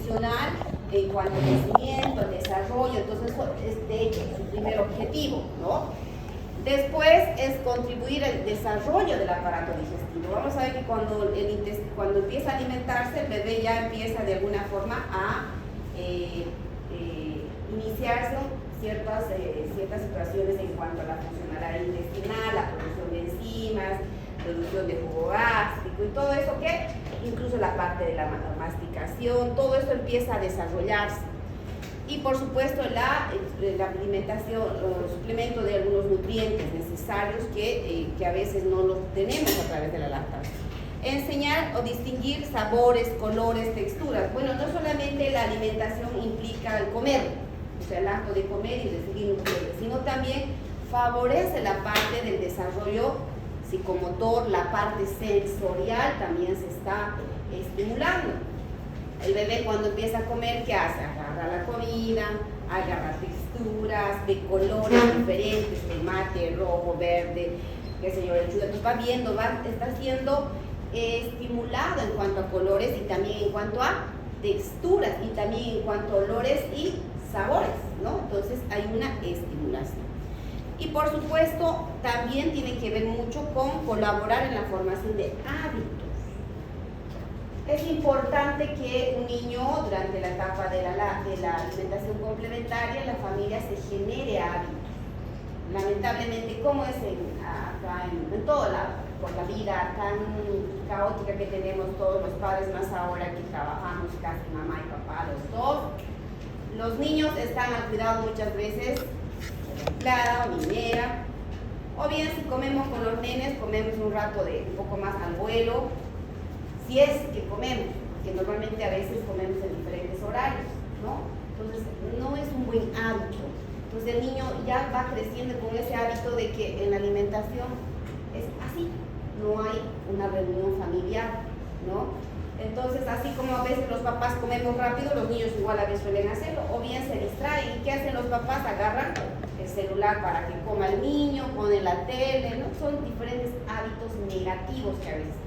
funcional en cuanto al crecimiento, al desarrollo. Entonces eso es de hecho su primer objetivo, ¿no? Después es contribuir al desarrollo del aparato digestivo. Vamos a ver que cuando empieza a alimentarse, el bebé ya empieza de alguna forma a iniciarse ciertas situaciones en cuanto a la funcionalidad intestinal, la producción de enzimas, producción de jugo gástrico y todo eso que, incluso la parte de la masticación, todo eso empieza a desarrollarse. Y por supuesto la alimentación, el suplemento de algunos nutrientes necesarios que a veces no los tenemos a través de la lactancia. Enseñar o distinguir sabores, colores, texturas. Bueno, no solamente la alimentación implica el comer, o sea, el acto de comer y decidir nutrientes, sino también favorece la parte del desarrollo psicomotor, la parte sensorial también se está estimulando. El bebé cuando empieza a comer, ¿qué hace? Agarra la comida, agarra texturas, de colores diferentes, tomate, rojo, verde, qué sé yo, lechuga. Entonces va viendo, está siendo estimulado en cuanto a colores y también en cuanto a texturas y también en cuanto a olores y sabores, ¿no? Entonces hay una estimulación. Y por supuesto también tiene que ver mucho con colaborar en la formación de hábitos. Es importante que un niño durante la etapa de la alimentación complementaria, la familia se genere hábitos. Lamentablemente, como es acá en todo lado, por la vida tan caótica que tenemos todos los padres, más ahora que trabajamos casi mamá y papá, los dos, los niños están al cuidado muchas veces empleada o niñera, o bien si comemos con los nenes, comemos un rato de un poco más al vuelo, si es que comemos, porque normalmente a veces comemos en diferentes horarios, ¿no? Entonces no es un buen hábito. Entonces el niño ya va creciendo con ese hábito de que en la alimentación es así, no hay una reunión familiar, ¿no? Entonces, así como a veces los papás comemos rápido, los niños igual a veces suelen hacerlo, o bien se distraen. ¿Y qué hacen los papás? Agarran el celular para que coma el niño, ponen la tele, ¿no? Son diferentes hábitos negativos que a veces.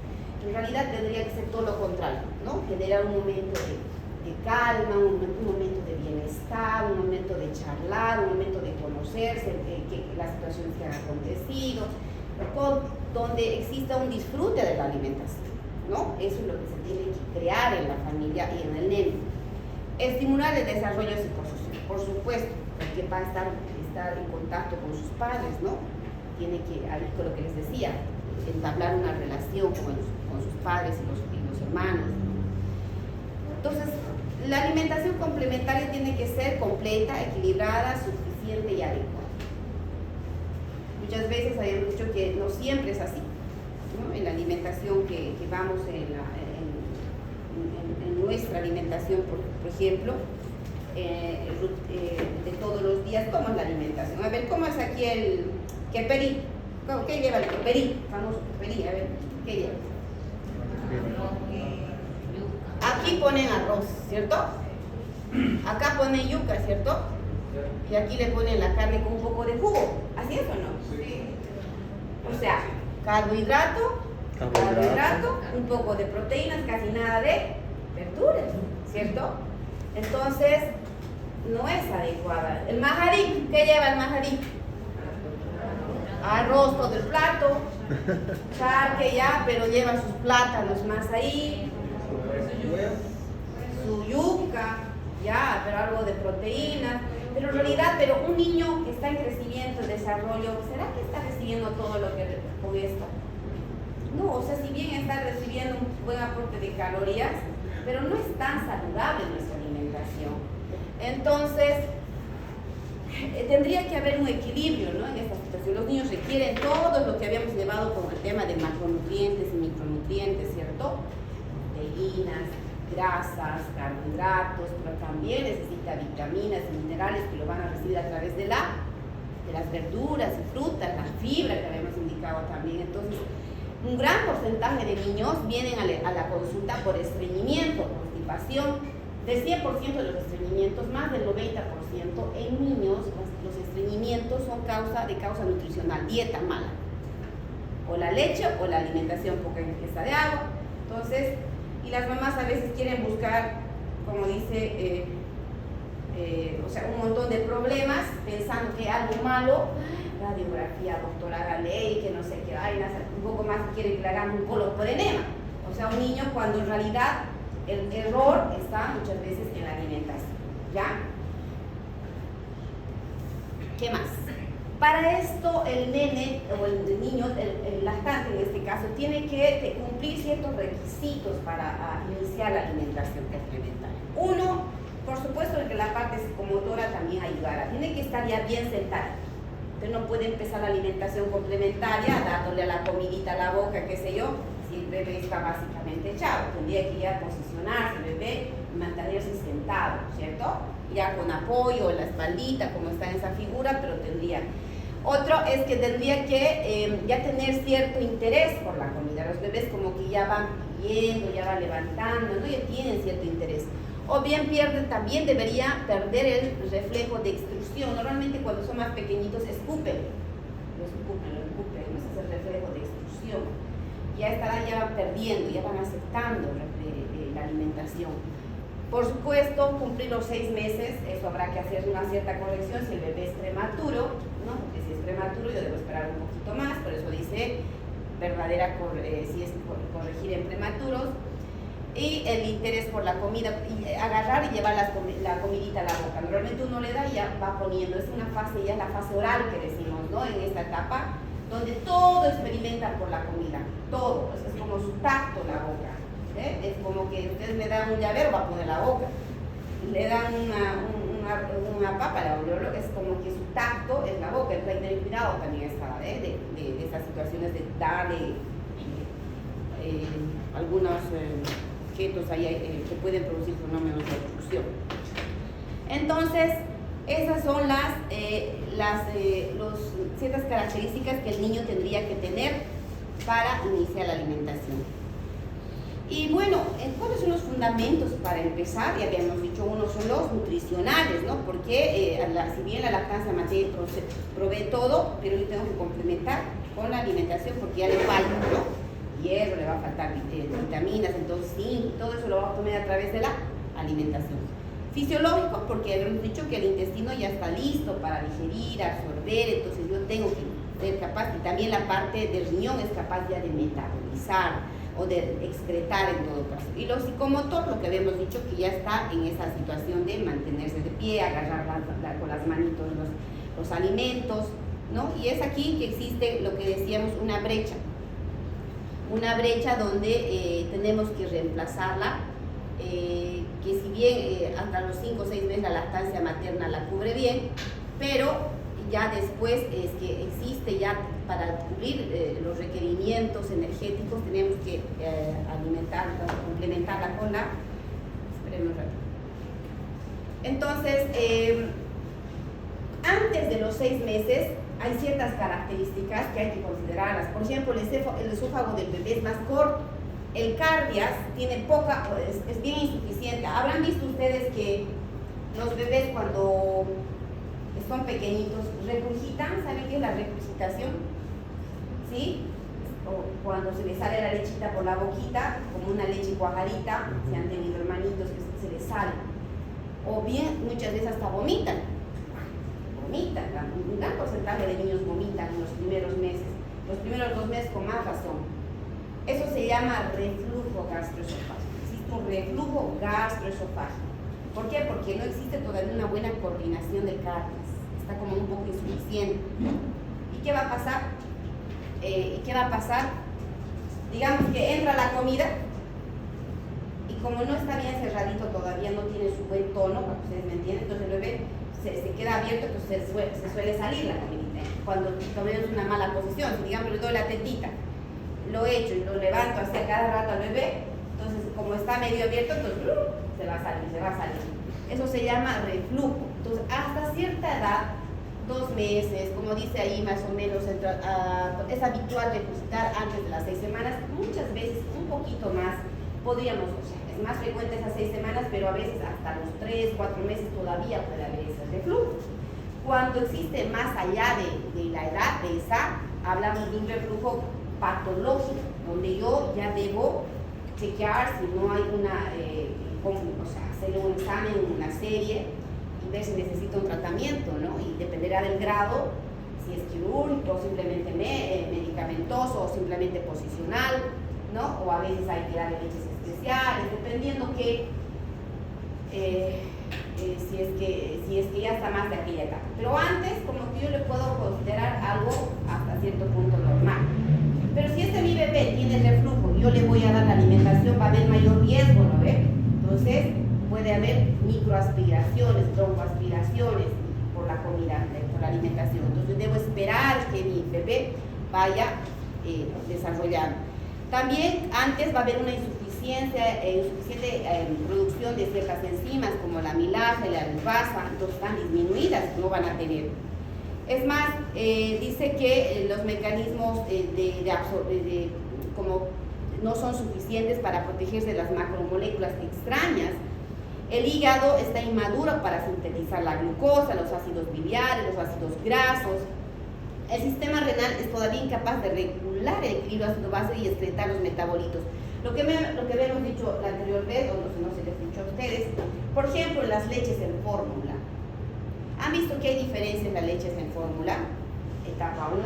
En realidad tendría que ser todo lo contrario, ¿no? Generar un momento de calma, un momento de bienestar, un momento de charlar, un momento de conocerse, las situaciones que han acontecido, donde exista un disfrute de la alimentación, ¿no? Eso es lo que se tiene que crear en la familia y en el nene. Estimular el desarrollo psicosocial, por supuesto, porque va a estar en contacto con sus padres, ¿no? Tiene que, ahí con lo que les decía, entablar una relación con sus padres y los hermanos. Entonces, la alimentación complementaria tiene que ser completa, equilibrada, suficiente y adecuada. Muchas veces habíamos dicho que no siempre es así, ¿no? En la alimentación que vamos en nuestra alimentación, por ejemplo, de todos los días, ¿cómo es la alimentación? A ver, ¿cómo es aquí el queperí? ¿Qué lleva el queperí? Famoso queperí, a ver, ¿qué lleva? Aquí ponen arroz, ¿cierto? Acá ponen yuca, ¿cierto? Y aquí le ponen la carne con un poco de jugo. ¿Así es o no? Sí. O sea, carbohidrato, un poco de proteínas, casi nada de verduras, ¿cierto? Entonces, no es adecuada. El majarí, ¿qué lleva el majarí? Arroz todo el plato, charque ya, pero lleva sus plátanos más ahí, su yuca, ya, pero algo de proteínas. Pero en realidad, un niño que está en crecimiento, en desarrollo, ¿será que está recibiendo todo lo que con esto? No, o sea, si bien está recibiendo un buen aporte de calorías, pero no es tan saludable nuestra alimentación. Entonces, tendría que haber un equilibrio, ¿no? En esta situación. Los niños requieren todo lo que habíamos llevado con el tema de macronutrientes y micronutrientes, ¿cierto? Proteínas, grasas, carbohidratos, pero también necesita vitaminas y minerales que lo van a recibir a través de las verduras y frutas, la fibra que habíamos indicado también. Entonces, un gran porcentaje de niños vienen a la consulta por estreñimiento, constipación. Del 100% de los estreñimientos, más del 90% en niños, los estreñimientos son de causa nutricional, dieta mala. O la leche o la alimentación poca ingesta de agua. Entonces, y las mamás a veces quieren buscar como dice, o sea, un montón de problemas, pensando que algo malo, radiografía, doctora, haga ley, que no sé qué vainas, un poco más quiere que le hagan un coloporenema. O sea, un niño cuando en realidad el error está muchas veces en la alimentación, ¿ya? ¿Qué más? Para esto el nene o el niño, el lactante en este caso, tiene que cumplir ciertos requisitos para iniciar la alimentación complementaria. Uno, por supuesto, que la parte psicomotora también ayudará. Tiene que estar ya bien sentada. Usted no puede empezar la alimentación complementaria dándole a la comidita a la boca, qué sé yo, si el bebé está básicamente echado. Tendría que ya posicionarse el bebé y mantenerse sentado, ¿cierto? Ya con apoyo en la espaldita, como está en esa figura, pero tendría. Otro es que tendría que ya tener cierto interés por la comida. Los bebés como que ya van pidiendo, ya van levantando, ¿no? Ya tienen cierto interés. O bien también debería perder el reflejo de extrusión. Normalmente cuando son más pequeñitos escupen, ese es el reflejo de extrusión. Ya estarán perdiendo, ya van aceptando la alimentación. Por supuesto, cumplir los 6 meses, eso habrá que hacer una cierta corrección si el bebé es prematuro, ¿no? Porque si es prematuro yo debo esperar un poquito más, por eso dice si es corregir en prematuros. Y el interés por la comida, y agarrar y llevar la comidita a la boca. Normalmente uno le da y ya va poniendo, es una fase, ya la fase oral que decimos, ¿no? En esta etapa, donde todo experimenta por la comida, todo, es como su tacto la boca. Es como que ustedes le dan un llavero, va a poner la boca. Le dan una papa, es como que su tacto es la boca. Hay que tener cuidado también de estas situaciones de darle algunos objetos ahí que pueden producir fenómenos de obstrucción. Entonces, esas son ciertas características que el niño tendría que tener para iniciar la alimentación. Y bueno, ¿cuáles son los fundamentos para empezar? Ya habíamos dicho, uno son los nutricionales, ¿no? Porque si bien la lactancia materna provee todo, pero yo tengo que complementar con la alimentación porque ya le falta, ¿no? Hierro, le va a faltar vitaminas, entonces sí, todo eso lo va a obtener a través de la alimentación. Fisiológico, porque habíamos dicho que el intestino ya está listo para digerir, absorber, entonces yo tengo que ser capaz, y también la parte del riñón es capaz ya de metabolizar o de excretar en todo caso. Y lo psicomotor, lo que habíamos dicho, que ya está en esa situación de mantenerse de pie, agarrar con las manitos los alimentos, ¿no? Y es aquí que existe lo que decíamos, una brecha donde tenemos que reemplazarla, que si bien hasta los 5 o 6 meses la lactancia materna la cubre bien, pero ya después es que existe ya para cubrir los requerimientos energéticos, tenemos que complementarla con la, esperemos un rato. Entonces, antes de los 6 meses hay ciertas características que hay que considerarlas. Por ejemplo, el esófago del bebé es más corto, el cardias tiene poca, es bien insuficiente. Habrán visto ustedes que los bebés cuando son pequeñitos regurgitan, ¿saben qué es la regurgitación? ¿Sí? O cuando se les sale la lechita por la boquita, como una leche cuajarita, si han tenido hermanitos que se les sale. O bien, muchas veces hasta vomitan, un gran porcentaje de niños vomitan en los primeros meses, los primeros 2 meses con más razón. Eso se llama reflujo gastroesofágico. Existe un reflujo gastroesofágico. ¿Por qué? Porque no existe todavía una buena coordinación del cardias, está como un poco insuficiente. ¿Y qué va a pasar? Digamos que entra la comida y como no está bien cerradito todavía, no tiene su buen tono, para que ustedes me entiendan, entonces el bebé se queda abierto, entonces se suele salir la comidita. Cuando tomemos una mala posición, si digamos le doy la tetita, lo echo y lo levanto hacia cada rato al bebé, entonces como está medio abierto, entonces se va a salir. Eso se llama reflujo. Entonces hasta cierta edad, 2 meses, como dice ahí más o menos, es habitual depositar antes de las 6 semanas, muchas veces un poquito más, podríamos, es más frecuente esas 6 semanas, pero a veces hasta los 3, 4 meses todavía puede haber ese reflujo. Cuando existe más allá de la edad de esa, hablamos de un reflujo patológico, donde yo ya debo chequear si no hay o sea, hacer un examen, una serie y ver si necesita un tratamiento, ¿no? Y dependerá del grado, si es quirúrgico, simplemente medicamentoso o simplemente posicional, ¿no? O a veces hay que darle leches especiales, dependiendo que si es que ya está más de aquella etapa. Pero antes, como que yo le puedo considerar algo hasta cierto punto normal. Pero si mi bebé tiene reflujo, yo le voy a dar la alimentación, va a haber mayor riesgo, ¿no ve? Entonces, puede haber microaspiraciones, broncoaspiraciones por la comida, por la alimentación. Entonces, debo esperar que mi bebé vaya desarrollando. También antes va a haber una insuficiente producción de ciertas enzimas como la amilasa y la lipasa, entonces están disminuidas, no van a tener. Es más, dice que los mecanismos como no son suficientes para protegerse de las macromoléculas extrañas. El hígado está inmaduro para sintetizar la glucosa, los ácidos biliares, los ácidos grasos. El sistema renal es todavía incapaz de regular el equilibrio ácido-base y excretar los metabolitos. Lo que habíamos dicho la anterior vez, o no se les dicho a ustedes, por ejemplo, las leches en fórmula. ¿Han visto que hay diferencias en las leches en fórmula? Etapa 1,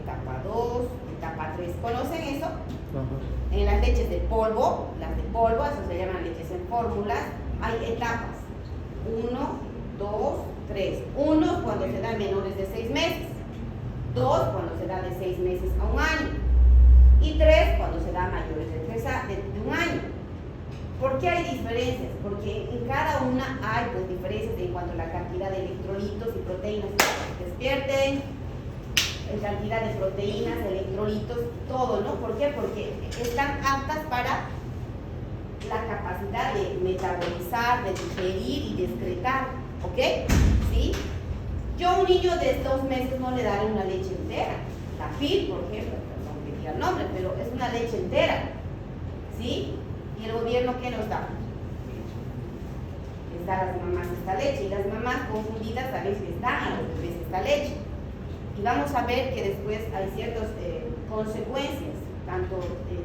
etapa 2, etapa 3. ¿Conocen eso? En las leches de polvo, eso se llaman leches en fórmula, hay etapas. 1, 2, 3. 1 cuando se da menores de 6 meses. 2 cuando se da de 6 meses a 1 año. Y 3 cuando se da mayores de 1 año. ¿Por qué hay diferencias? Porque en cada una hay pues, diferencias en cuanto a la cantidad de electrolitos y proteínas que despierten, en cantidad de proteínas, electrolitos, todo, ¿no? ¿Por qué? Porque están aptas para la capacidad de metabolizar, de digerir y de excretar, ¿ok? ¿Sí? Yo a un niño de 2 meses no le daré una leche entera, la PIL, por ejemplo, no me diga el nombre, pero es una leche entera, ¿sí? ¿Y el gobierno qué nos da? Les da a las mamás esta leche, y las mamás confundidas a veces les dan a los bebés esta leche. Y vamos a ver que después hay ciertas consecuencias, tanto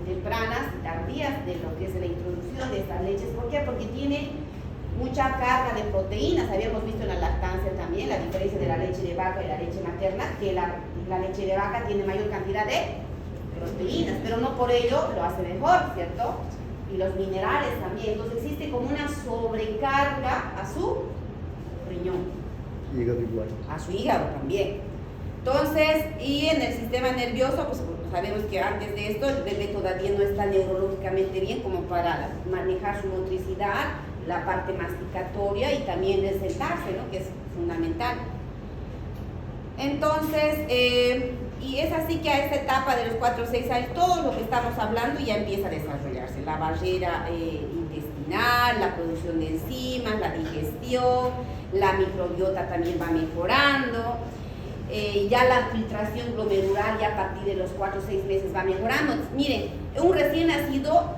tempranas y tardías, de lo que es la introducción de estas leches. ¿Por qué? Porque tiene mucha carga de proteínas. Habíamos visto en la lactancia también la diferencia de la leche de vaca y la leche materna, que la leche de vaca tiene mayor cantidad de proteínas, pero no por ello lo hace mejor, ¿cierto? Y los minerales también. Entonces existe como una sobrecarga a su riñón. Hígado igual. A su hígado también. Entonces, y en el sistema nervioso, pues sabemos que antes de esto el bebé todavía no está neurológicamente bien como para manejar su motricidad, la parte masticatoria y también el sentarse, ¿no? Que es fundamental. Entonces, y es así que a esta etapa de los 4 o 6 años, todo lo que estamos hablando ya empieza a desarrollarse. La barrera intestinal, la producción de enzimas, la digestión, la microbiota también va mejorando. Ya la filtración glomerular ya a partir de los 4 o 6 meses va mejorando. Miren, un recién nacido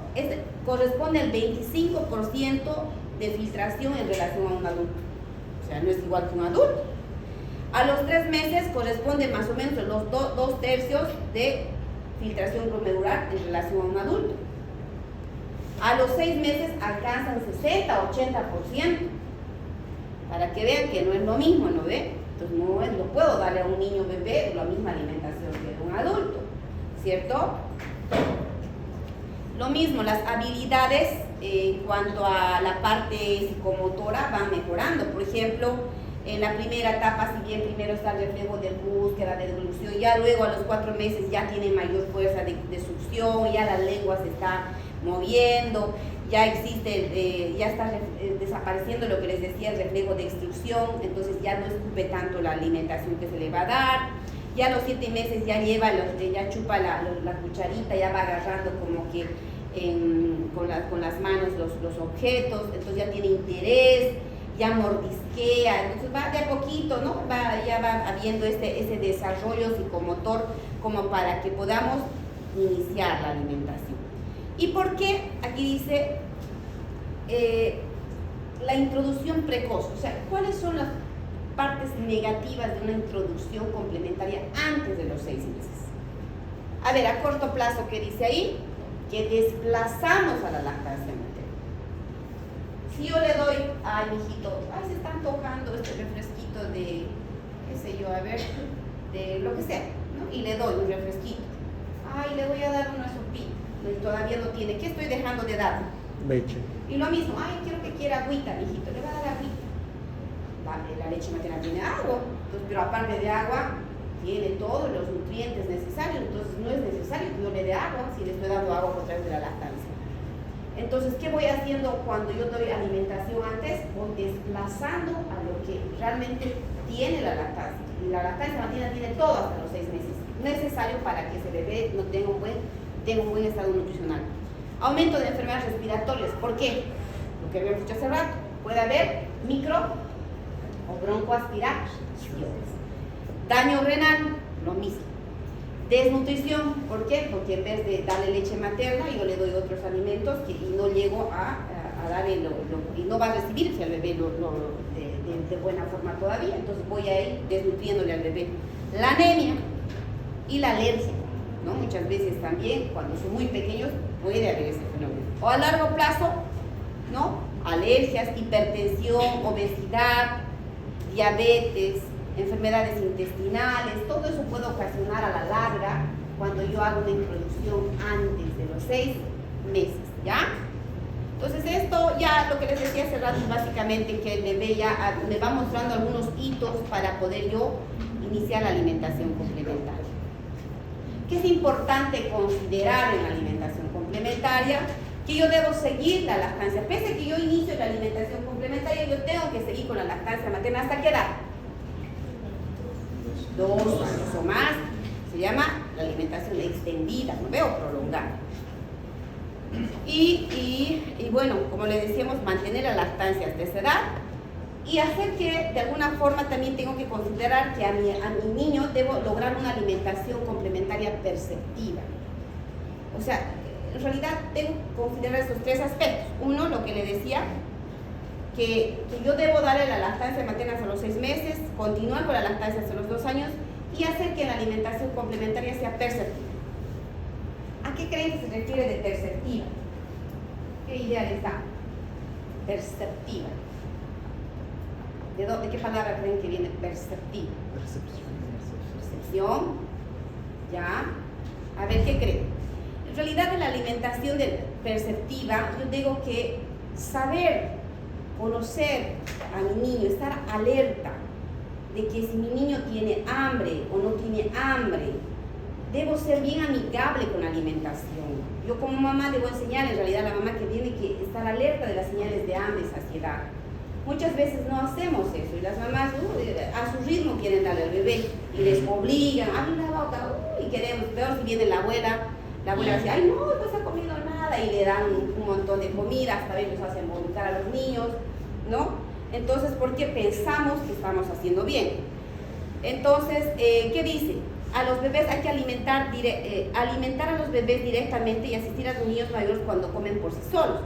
corresponde al 25% de filtración en relación a un adulto. O sea, no es igual que un adulto. A los 3 meses corresponde más o menos los 2/3 de filtración glomerular en relación a un adulto. A los 6 meses alcanzan 60-80%. Para que vean que no es lo mismo, ¿no ve? Entonces no puedo darle a un niño bebé la misma alimentación que a un adulto, ¿cierto? Lo mismo, las habilidades en cuanto a la parte psicomotora van mejorando. Por ejemplo, en la primera etapa, si bien primero está el reflejo de búsqueda, de devolución, ya luego a los 4 meses ya tiene mayor fuerza de succión, ya la lengua se está moviendo, ya existe, ya está desapareciendo lo que les decía, el reflejo de extrusión, entonces ya no escupe tanto la alimentación que se le va a dar. Ya a los 7 meses ya ya chupa la cucharita, ya va agarrando como que con las manos los objetos, entonces ya tiene interés, ya mordisquea, entonces va de a poquito, ¿no? Ya va habiendo ese desarrollo psicomotor como para que podamos iniciar la alimentación. ¿Y por qué? Aquí dice la introducción precoz, o sea, ¿cuáles son las partes negativas de una introducción complementaria antes de los 6 meses? A ver, a corto plazo, ¿qué dice ahí? que desplazamos a la lactancia materna. Si yo le doy, ay, mijito, ay, se está antojando este refresquito de, qué sé yo, a ver, de lo que sea, ¿no? Y le doy un refresquito. Ay, le voy a dar una sopita, y todavía no tiene. ¿Qué estoy dejando de dar? Leche. Y lo mismo, ay, quiero que quiera agüita, mijito, le va a dar agüita. La leche materna tiene agua, entonces, pero aparte de agua, tiene todos los nutrientes necesarios, entonces no es necesario que yo le dé agua si le estoy dando agua por través de la lactancia. Entonces, ¿qué voy haciendo cuando yo doy alimentación antes? Voy desplazando a lo que realmente tiene la lactancia. Y la lactancia materna tiene todo hasta los 6 meses, necesario para que ese bebé no tenga un buen estado nutricional. Aumento de enfermedades respiratorias. ¿Por qué? Lo que habíamos dicho hace rato. Puede haber micro o broncoaspiraciones. Daño renal, lo mismo. Desnutrición, ¿por qué? Porque en vez de darle leche materna, yo le doy otros alimentos y no llego a darle y no va a recibir si al bebé de buena forma todavía. Entonces voy a ir desnutriéndole al bebé. La anemia y la alergia, ¿no? Muchas veces también, cuando son muy pequeños, puede haber ese fenómeno. O a largo plazo, ¿no? Alergias, hipertensión, obesidad, diabetes, enfermedades intestinales, todo eso puede ocasionar a la larga cuando yo hago una introducción antes de los 6 meses, ¿ya? Entonces esto ya lo que les decía hace rato es básicamente que el bebé ya me va mostrando algunos hitos para poder yo iniciar la alimentación complementaria. ¿Qué es importante considerar en la alimentación complementaria? Que yo debo seguir la lactancia. Pese a que yo inicio la alimentación complementaria, yo tengo que seguir con la lactancia materna. ¿Hasta qué edad? 2 años o más. Se llama la alimentación extendida, no veo prolongada. Y bueno, como le decíamos, mantener la lactancia hasta esa edad y hacer que de alguna forma también tengo que considerar que a mi niño debo lograr una alimentación complementaria perceptiva. O sea, en realidad tengo que considerar esos 3 aspectos. Uno, lo que le decía, que yo debo darle la lactancia materna hasta los 6 meses, continuar con la lactancia hasta los 2 años y hacer que la alimentación complementaria sea perceptiva. ¿A qué creen que se refiere de perceptiva? ¿Qué idea les da? Perceptiva. ¿De qué palabra creen que viene perceptiva? Percepción. ¿Ya? A ver, ¿qué creen? En realidad, en la alimentación perceptiva, yo tengo que saber, conocer a mi niño, estar alerta de que si mi niño tiene hambre o no tiene hambre, debo ser bien amigable con la alimentación. Yo como mamá debo enseñar en realidad a la mamá que tiene que estar alerta de las señales de hambre y saciedad. Muchas veces no hacemos eso y las mamás a su ritmo quieren darle al bebé y les obligan, abre la boca, y queremos, peor si viene la abuela dice, ay no, no se ha comido nada y le dan un montón de comida, hasta veces los hacen vomitar a los niños, ¿no? Entonces, porque pensamos que estamos haciendo bien. Entonces, ¿qué dice? A los bebés hay que alimentar a los bebés directamente y asistir a los niños mayores cuando comen por sí solos.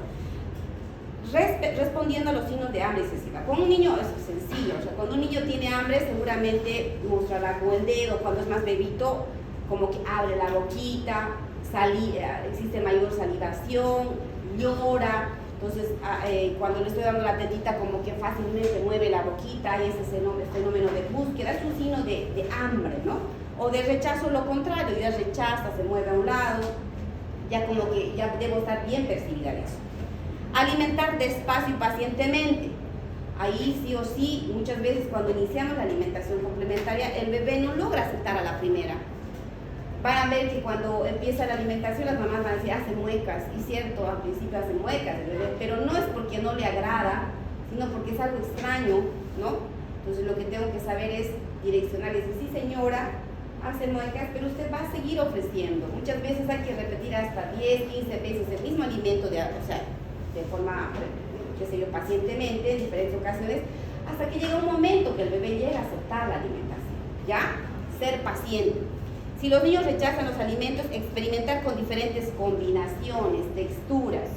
Respondiendo a los signos de hambre excesiva. Con un niño es sencillo, o sea, cuando un niño tiene hambre seguramente mostrará con el dedo, cuando es más bebito, como que abre la boquita, existe mayor salivación, llora, entonces cuando le estoy dando la tetita como que fácilmente mueve la boquita y ese es el fenómeno de búsqueda, es un signo de hambre, ¿no? O de rechazo, lo contrario, ya rechaza, se mueve a un lado, ya como que ya debo estar bien percibida de eso. Alimentar despacio y pacientemente. Ahí sí o sí, muchas veces cuando iniciamos la alimentación complementaria, el bebé no logra aceptar a la primera. Van a ver que cuando empieza la alimentación las mamás van a decir, hace muecas, y cierto, al principio hace muecas el bebé, pero no es porque no le agrada, sino porque es algo extraño, ¿no? Entonces lo que tengo que saber es direccionar, es decir, sí señora, hace muecas, pero usted va a seguir ofreciendo. Muchas veces hay que repetir hasta 10, 15 veces el mismo alimento, de forma, qué sé yo, pacientemente, en diferentes ocasiones, hasta que llega un momento que el bebé llega a aceptar la alimentación, ¿ya? Ser paciente. Si los niños rechazan los alimentos, experimentar con diferentes combinaciones, texturas,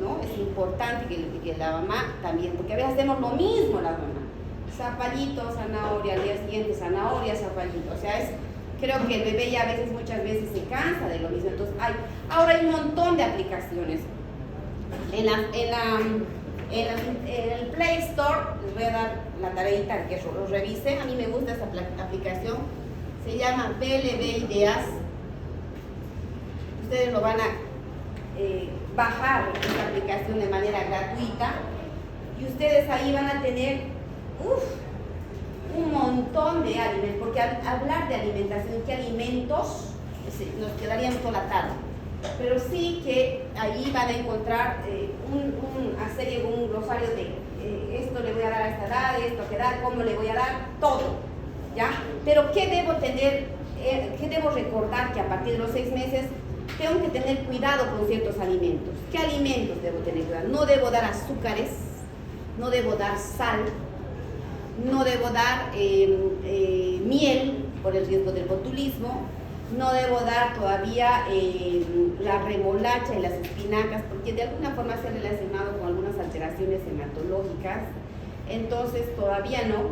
¿no? Es importante que la mamá también, porque a veces hacemos lo mismo las mamás. Zapallito, zanahoria, al día siguiente zanahoria, zapallito. O sea, creo que el bebé ya muchas veces se cansa de lo mismo. Entonces, Ahora hay un montón de aplicaciones. En el Play Store, les voy a dar la tareita que lo revisen. A mí me gusta esta aplicación. Se llama BLB Ideas. Ustedes lo van a bajar esta aplicación de manera gratuita. Y ustedes ahí van a tener un montón de alimentos. Porque al hablar de alimentación, ¿qué alimentos? Nos quedaríamos toda la tarde. Pero sí que ahí van a encontrar una serie, un glosario de esto le voy a dar a esta edad, esto que da, cómo le voy a dar, todo, ¿ya? Pero ¿qué debo tener, qué debo recordar? Que a partir de los 6 meses tengo que tener cuidado con ciertos alimentos. ¿Qué alimentos debo tener cuidado? No debo dar azúcares, no debo dar sal, no debo dar miel por el riesgo del botulismo. No debo dar todavía la remolacha y las espinacas porque de alguna forma se ha relacionado con algunas alteraciones hematológicas. Entonces todavía no.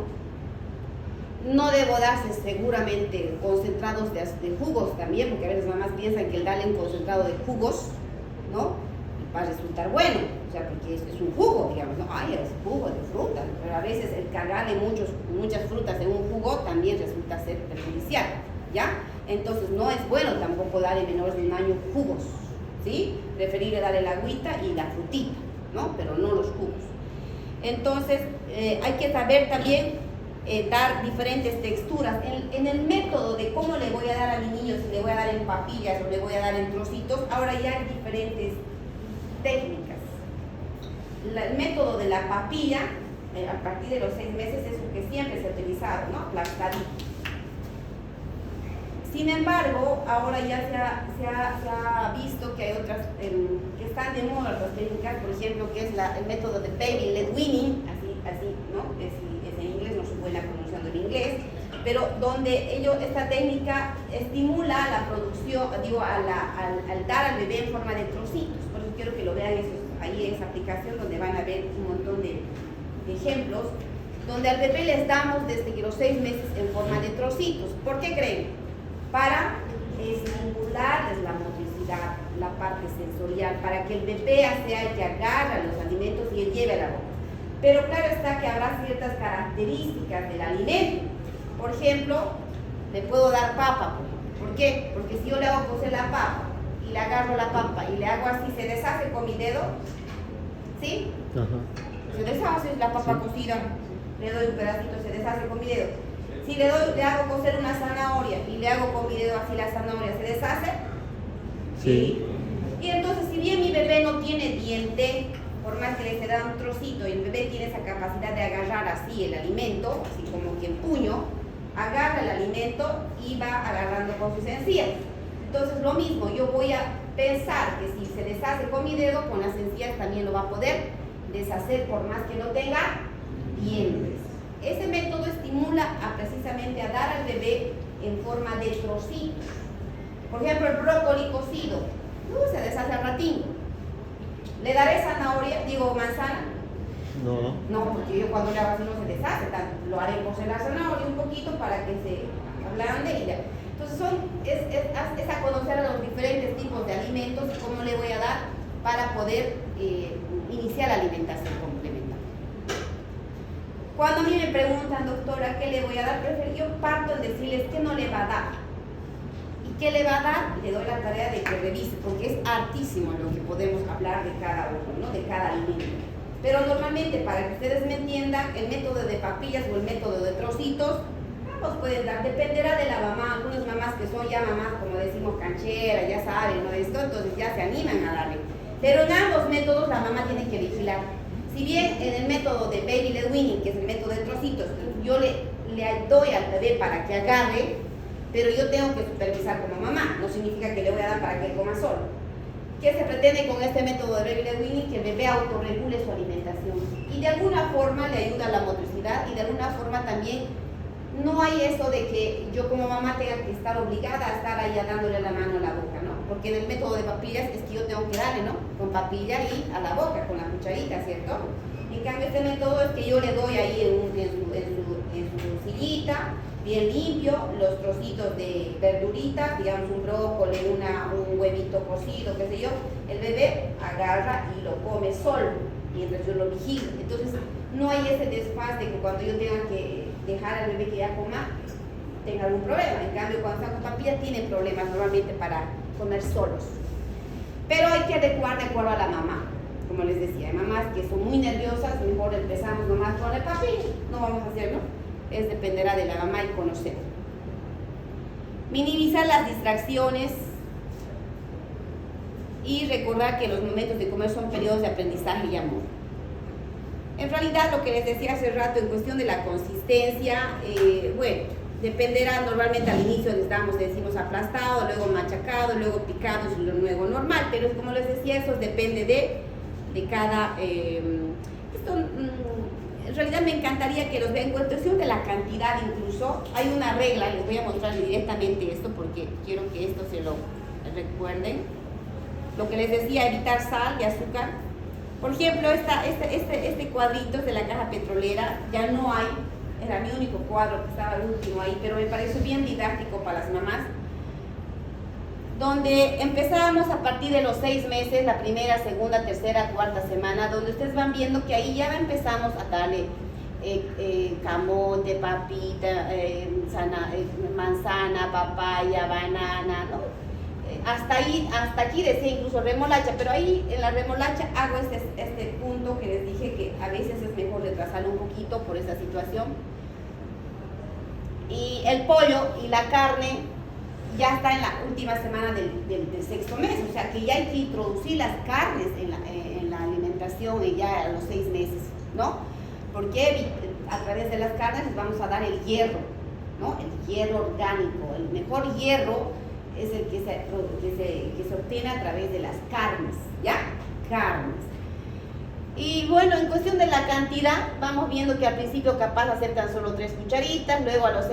No debo darse seguramente concentrados de jugos también, porque a veces mamás piensan que el darle un concentrado de jugos, ¿no?, va a resultar bueno, o sea, porque es un jugo, digamos, ¿no? Ay, es jugo de fruta, pero a veces el cargarle muchas frutas en un jugo también resulta ser perjudicial, ¿ya? Entonces no es bueno tampoco darle menores de 1 año jugos, ¿sí? Preferible darle la agüita y la frutita, ¿no? Pero no los jugos. Entonces hay que saber también dar diferentes texturas. En el método de cómo le voy a dar a mi niño, si le voy a dar en papillas o le voy a dar en trocitos, ahora ya hay diferentes técnicas. El método de la papilla, a partir de los 6 meses, es lo que siempre se ha utilizado, ¿no? Aplastadito. Sin embargo, ahora ya se ha visto que hay otras que están de moda, otras técnicas, por ejemplo, que es el método de baby led weaning, así, ¿no? Es en inglés, no soy buena pronunciando el inglés, pero donde esta técnica estimula la producción, al dar al bebé en forma de trocitos. Por eso quiero que lo vean ahí en esa aplicación, donde van a ver un montón de ejemplos, donde al bebé les damos desde que los 6 meses en forma de trocitos. ¿Por qué creen? Para estimularles la motricidad, la parte sensorial, para que el bebé sea el que agarra los alimentos y él lleve a la boca. Pero claro está que habrá ciertas características del alimento. Por ejemplo, le puedo dar papa. ¿Por qué? Porque si yo le hago cocer la papa y le agarro la papa y le hago así, se deshace con mi dedo, ¿sí? Se deshace la papa cocida, le doy un pedacito, se deshace con mi dedo. Si le hago cocer una zanahoria y le hago con mi dedo así la zanahoria, ¿se deshace? Sí. Y entonces, si bien mi bebé no tiene diente, por más que le se da un trocito y el bebé tiene esa capacidad de agarrar así el alimento, así como que en puño, agarra el alimento y va agarrando con sus encías. Entonces, lo mismo, yo voy a pensar que si se deshace con mi dedo, con las encías también lo va a poder deshacer por más que no tenga dientes. Ese método estimula precisamente a dar al bebé en forma de trocitos. Por ejemplo, el brócoli cocido, se deshace al ratito. ¿Le daré zanahoria, manzana? No. No, porque yo cuando le hago así no se deshace tanto. Lo haré cocer la zanahoria un poquito para que se ablande y ya. Entonces es a conocer a los diferentes tipos de alimentos y cómo le voy a dar para poder iniciar la alimentación complementaria. Cuando a mí me preguntan, doctora, ¿qué le voy a dar? Yo parto en decirles qué no le va a dar. ¿Y qué le va a dar? Le doy la tarea de que revise, porque es hartísimo lo que podemos hablar de cada uno, ¿no? De cada alimento. Pero normalmente, para que ustedes me entiendan, el método de papillas o el método de trocitos, ambos pueden dar, dependerá de la mamá. Algunas mamás que son ya mamás, como decimos, cancheras, ya saben, ¿no? Esto, entonces ya se animan a darle. Pero en ambos métodos la mamá tiene que vigilar. Si bien en el método de baby led weaning, que es el método de trocitos, yo le doy al bebé para que agarre, pero yo tengo que supervisar como mamá, no significa que le voy a dar para que él coma solo. ¿Qué se pretende con este método de baby led weaning? Que el bebé autorregule su alimentación y de alguna forma le ayuda a la motricidad y de alguna forma también no hay eso de que yo como mamá tenga que estar obligada a estar ahí dándole la mano a la boca, ¿no? Porque en el método de papillas es que yo tengo que darle, ¿no? Con papilla y a la boca, con la cucharita, ¿cierto? En cambio este método es que yo le doy ahí en su sillita, bien limpio, los trocitos de verduritas, digamos un brócoli, un huevito cocido, qué sé yo, el bebé agarra y lo come solo, mientras yo lo vigilo. Entonces, no hay ese desfase de que cuando yo tenga que dejar al bebé que ya coma, tenga algún problema. En cambio, cuando están con papilla, tienen problemas normalmente para comer solos. Pero hay que adecuar de acuerdo a la mamá. Como les decía, hay mamás que son muy nerviosas, mejor empezamos nomás con el papi, no vamos a hacerlo. Es dependerá de la mamá y conocer. Minimizar las distracciones y recordar que los momentos de comer son periodos de aprendizaje y amor. En realidad, lo que les decía hace rato en cuestión de la consistencia, bueno, dependerá normalmente al inicio decimos aplastado, luego machacado, luego picado y luego normal, pero como les decía, eso depende de cada... en realidad me encantaría que los vean en cuestión de la cantidad incluso. Hay una regla, les voy a mostrar directamente esto porque quiero que esto se lo recuerden. Lo que les decía, evitar sal y azúcar. Por ejemplo, este cuadrito es de la caja petrolera, ya no hay, era mi único cuadro que estaba el último ahí, pero me pareció bien didáctico para las mamás, donde empezábamos a partir de los 6 meses, la primera, segunda, tercera, cuarta semana, donde ustedes van viendo que ahí ya empezamos a darle camote, papita, manzana, papaya, banana, ¿no? Hasta aquí decía incluso remolacha, pero ahí en la remolacha hago este punto que les dije que a veces es mejor retrasarlo un poquito por esa situación. Y el pollo y la carne ya está en la última semana del 6º mes, o sea que ya hay que introducir las carnes en la alimentación y ya a los 6 meses, ¿no? Porque a través de las carnes les vamos a dar el hierro, ¿no? El hierro orgánico, el mejor hierro es el que se obtiene a través de las carnes, ¿ya? Carnes. Y bueno, en cuestión de la cantidad, vamos viendo que al principio capaz aceptan solo 3 cucharitas, luego a las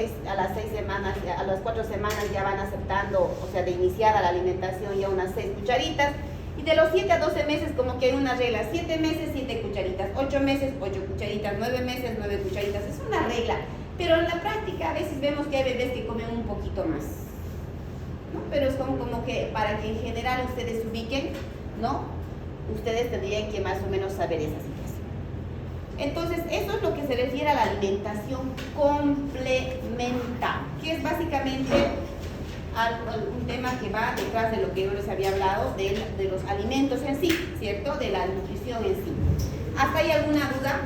4 semanas ya van aceptando, o sea, de iniciada la alimentación ya unas 6 cucharitas, y de los 7 a 12 meses como que hay una regla, 7 meses 7 cucharitas, 8 meses 8 cucharitas, 9 meses 9 cucharitas, es una regla, pero en la práctica a veces vemos que hay bebés que comen un poquito más, ¿no? Pero es como que para que en general ustedes se ubiquen, ¿no? Ustedes tendrían que más o menos saber esa situación. Entonces, eso es lo que se refiere a la alimentación complementaria, que es básicamente un tema que va detrás de lo que yo les había hablado de los alimentos en sí, ¿cierto? De la nutrición en sí. ¿Hasta hay alguna duda?